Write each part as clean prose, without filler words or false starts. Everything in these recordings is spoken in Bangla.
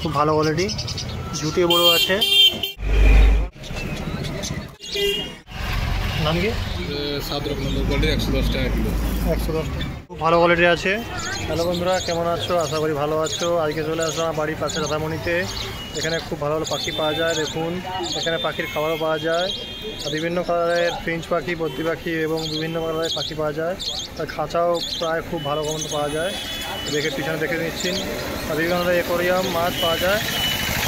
খুব ভালো কোয়ালিটি, জুটিও বড়ো আছে। নাম কি? 7 রকম কোয়ালিটি, 110 টাকা কিলো। 110 টাকা, খুব ভালো কোয়ালিটি আছে। হ্যালো বন্ধুরা, কেমন আছো? আশা করি ভালো আছো। আজকে চলে আসলাম বাড়ির পাশে রাধামণিতে। এখানে খুব ভালো ভালো পাখি পাওয়া যায়। দেখুন, এখানে পাখির খাবারও পাওয়া যায়। আর বিভিন্ন কালারের ফিঞ্চ পাখি, বদ্রি পাখি এবং বিভিন্ন কালারের পাখি পাওয়া যায়। আর খাঁচাও প্রায় খুব ভালো মতো পাওয়া যায়। দেখে পিছনে দেখে নিচ্ছি। আর বিভিন্ন ধরনের অ্যাকোরিয়াম মাছ পাওয়া যায়।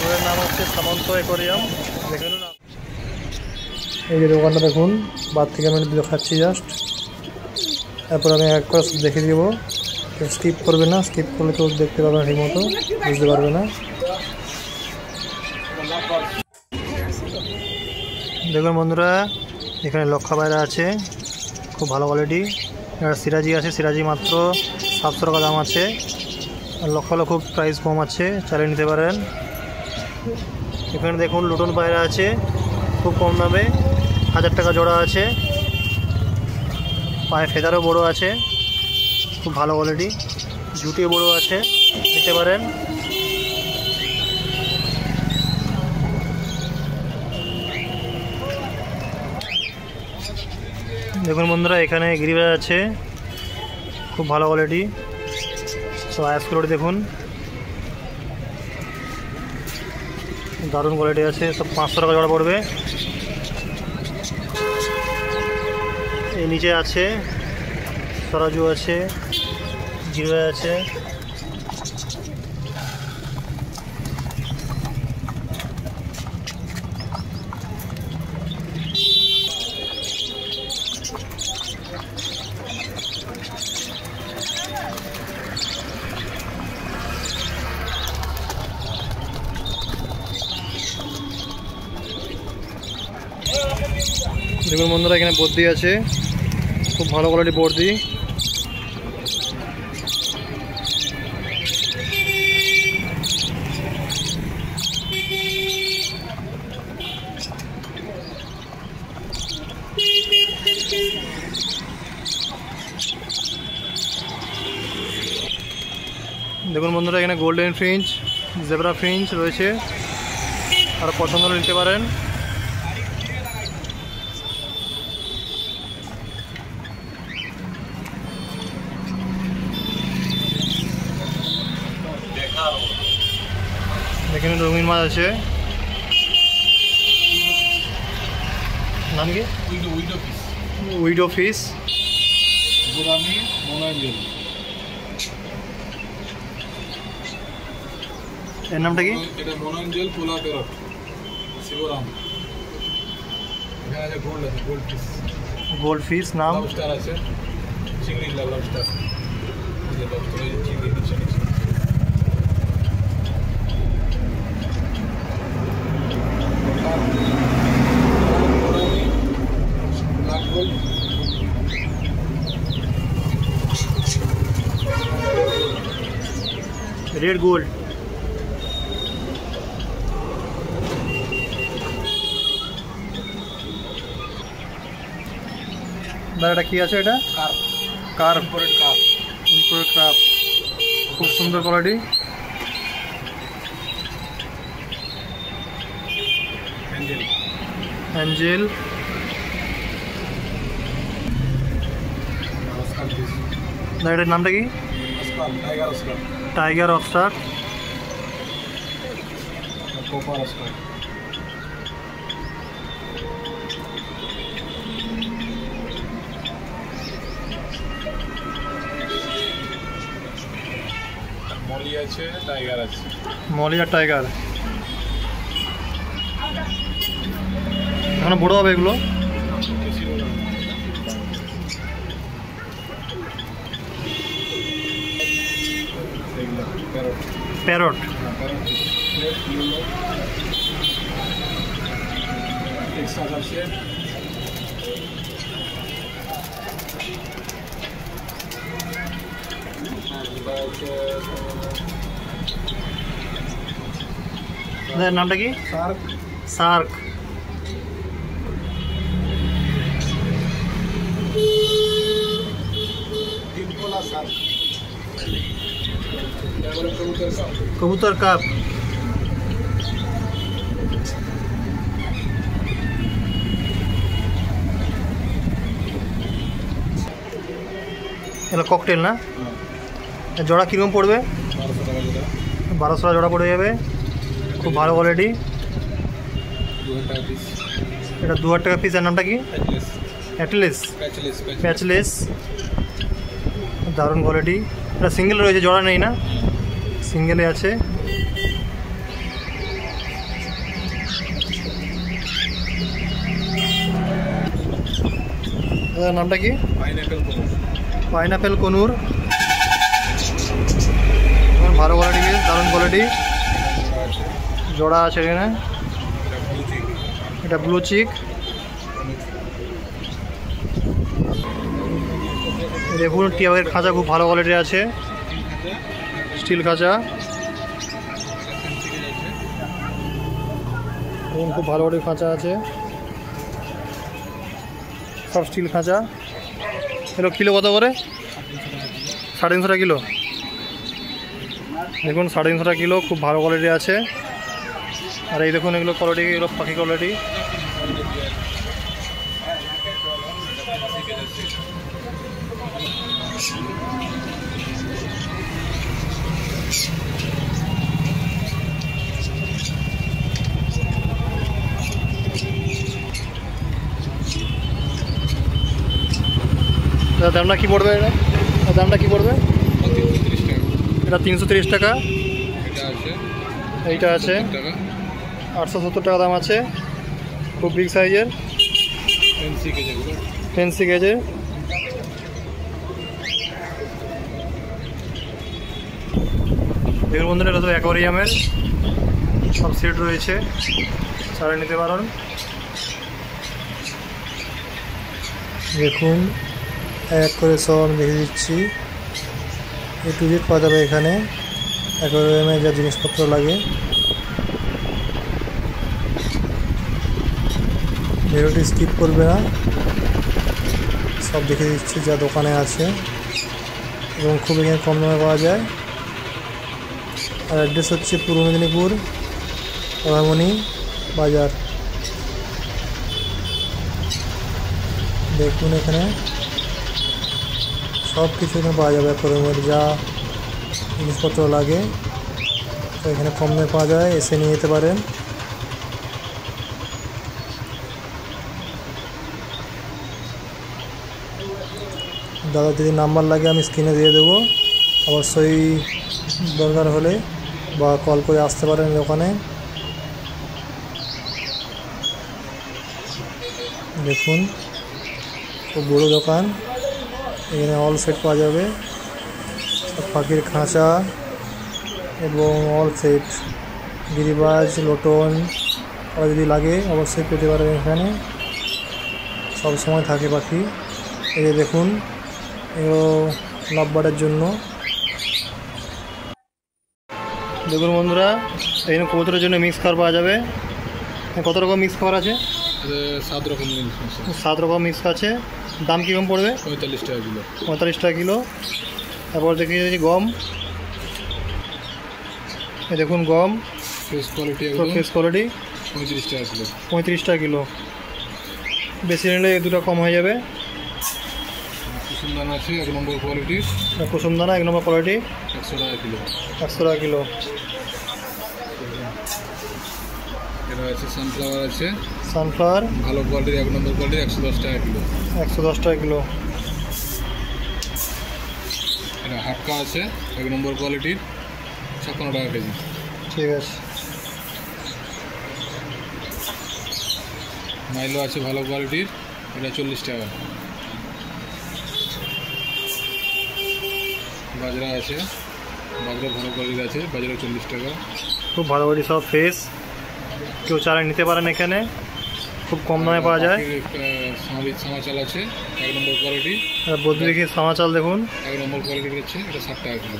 ওদের নাম হচ্ছে সামন্ত অ্যাকোরিয়াম। দেখুন, এই যে দোকানটা দেখুন, বাদ থেকে আমি দেখাচ্ছি জাস্ট। তারপর আমি একবার দেখে দিব, স্কিপ করবে না, স্কিপ করলে তো দেখতে পারবে না, ঠিক মতো বুঝতে পারবে না। দেখুন বন্ধুরা, এখানে লক্ষা পায়রা আছে, খুব ভালো কোয়ালিটি। এবার সিরাজি আছে, সিরাজি মাত্র 700 টাকা দাম আছে। আর লক্ষালো খুব প্রাইস কম আছে, চালিয়ে নিতে পারেন। এখানে দেখুন লুটন পায়রা আছে, খুব কম দামে 1000 টাকা জোড়া আছে। পায়ে ফেদারও বড়ো আছে, খুব ভালো কোয়ালিটি, জুটিও বড়ো আছে, নিতে পারেন। দেখুন বন্ধুরা, এখানে গিরিবাজ আছে, খুব ভালো কোয়ালিটি। সব আইসক্লোড দেখুন, দারুণ কোয়ালিটি আছে, সব 500 টাকা জোড়া পড়বে। এই নিচে আছে সরাজু আছে, গিরিবাজ আছে। দেখুন বন্ধুরা, এখানে বদ্রি আছে, খুব ভালো কোয়ালিটি বদ্রি। দেখুন বন্ধুরা, এখানে গোল্ডেন ফিঞ্চ, জেব্রা ফিঞ্চ রয়েছে, আর পছন্দ হলে নিতে পারেন। এখানে রঙিন মাছ আছে, নাম কি? Widow fish. এর নামটা কি? এটা মোনাঞ্জেল, পোলা প্যারট, শিবরাম। এখানে আছে গোল্ড, আছে গোল্ড ফিশ। গোল্ড ফিশ নাম? লবস্টার আছে, চিংড়ি লবস্টার। এই যে লবস্টার, এই চিংড়ি নিচে নিচে। Red gold. এটা কি আছে? এটা কার্প, ইম্পোর্টেড কার্প, খুব সুন্দর কোয়ালিটি। অ্যাঞ্জেল। এটার নামটা কি? Tiger Oscar. মলি আছে, টাইগার আছে। মলি আর টাইগার এখন বড় হবে এগুলো। প্যারট। নামটা কি? শার্ক। শার্ক। কবুতর কাপ। এটা ককটেল না? জোড়া কীরকম পড়বে? 1200 টাকা জোড়া। 1200 টাকা জোড়া পড়ে যাবে, খুব ভালো কোয়ালিটি। 2000 টাকা পিস। এটা 2000 টাকা পিস। এর নামটা কি? প্যাচলেস। অ্যাটলেস, প্যাচলেস। প্যাচলেস, দারুণ কোয়ালিটি। এটা সিঙ্গেল রয়েছে, জোড়া নেই না? সিঙ্গেলে আছে। এটার নামটা কি? পাইনঅ্যাপেল কোনুর। পাইনঅ্যাপেল কনুর, ভালো কোয়ালিটি, দারুণ কোয়ালিটি। জোড়া আছে এখানে। এটা ব্লু চিক। দেখুন টিয়াবের খাঁচা খুব ভালো কোয়ালিটি আছে, স্টিল খাঁচা। দেখুন খুব ভালো কোয়ালিটির খাঁচা আছে, সব স্টিল খাঁচা। এগুলো কিলো কত করে? 350 টাকা কিলো। দেখুন 350 টাকা কিলো, খুব ভালো কোয়ালিটি আছে। আর এই দেখুন এগুলো কোয়ালিটি, এগুলো পাখি কোয়ালিটি। দামটা কি পড়বে? এটা দামটা কি পড়বে? 330 টাকা। এটা 330 টাকা। এটা আছে এইটা আছে 70 টাকা। 870 টাকা দাম আছে, খুব বিগ সাইজের, ফেন্সি কেজ এগুলো। ফেন্সি গেজের। দেখুন বন্ধুরা, এটা তো অ্যাকোয়ারিয়ামের সব সেট রয়েছে, চারা নিতে পারেন। দেখুন এক করে সব আমি দেখে দিচ্ছি, এ টু জেড পাওয়া যাবে এখানে, অ্যাকোয়ারিয়ামে যা জিনিসপত্র লাগে। ভিডিওটি স্কিপ করবে না, সব দেখে দিচ্ছি যা দোকানে আছে এবং খুব এখানে কম দামে পাওয়া যায়। আর অ্যাড্রেস হচ্ছে পূর্ব মেদিনীপুর রাধামণি বাজার। দেখুন এখানে সব কিছু এখানে পাওয়া যাবে, অ্যাকোয়ারিয়ামের যা জিনিসপত্র লাগে তো এখানে কম দামে পাওয়া যায়, এসে নিয়ে যেতে পারেন। দাদা যদি নাম্বার লাগে আমি স্ক্রিনে দিয়ে দেবো, অবশ্যই দরকার হলে বা কল করে আসতে পারেন দোকানে। দেখুন খুব বড় দোকান, এখানে অল সেট পাওয়া যাবে, সব পাখির খাঁচা এবং অল সেট, গিরিবাজ, লোটন আর যদি লাগে অবশ্যই পেতে পারেন এখানে, সব সময় থাকে পাখি। এই যে দেখুন এগুলো লাভ বাড়ার জন্য। দেখুন বন্ধুরা, এখানে কবুতরের জন্য মিক্স খাবার পাওয়া যাবে। কত রকম মিক্স খাবার আছে? 7 রকম জিনিস আছে। 7 রকম মিক্স আছে। দাম কীরকম পড়বে? 45 টাকা কিলো। 45 টাকা কিলো। তারপর দেখে যাচ্ছি গম, এই দেখুন গম ফ্রেশ কোয়ালিটি একদম, ফ্রেশ কোয়ালিটি, 35 টাকা কিলো। 35 টাকা কিলো। বেশি নিলে 2 টাকা কম হয়ে যাবে। কুসুম দানা আছে 1 নম্বর কোয়ালিটির, কুসুম দানা 1 নম্বর কোয়ালিটি, 100 টাকা কিলো। 100 টাকা কিলো। এটা আছে সানফ্লাওয়ার আছে, সানফ্লাওয়ার ভালো কোয়ালিটির 1 নম্বর কোয়ালিটি, 110 টাকা কিলো। 110 টাকা কিলো। এটা হাটকা আছে 1 নম্বর কোয়ালিটির, 56 টাকা কেজি। ঠিক আছে। মাইলো আছে ভালো কোয়ালিটির, এটা 40 টাকা। বাজরা আছে, বাজরা ভালো কোয়ালিটির আছে, বাজরা 40 টাকা। খুব ভালো ভালো সব ফ্রেশ, কেউ চারা নিতে পারেন এখানে, খুব কম দামে পাওয়া যায়। সামাচাল আছে 1 নম্বর কোয়ালিটি, বদ্রি দেখি সামাচাল দেখুন, 1 নম্বর কোয়ালিটির হচ্ছে, এটা 60 টাকা কিলো।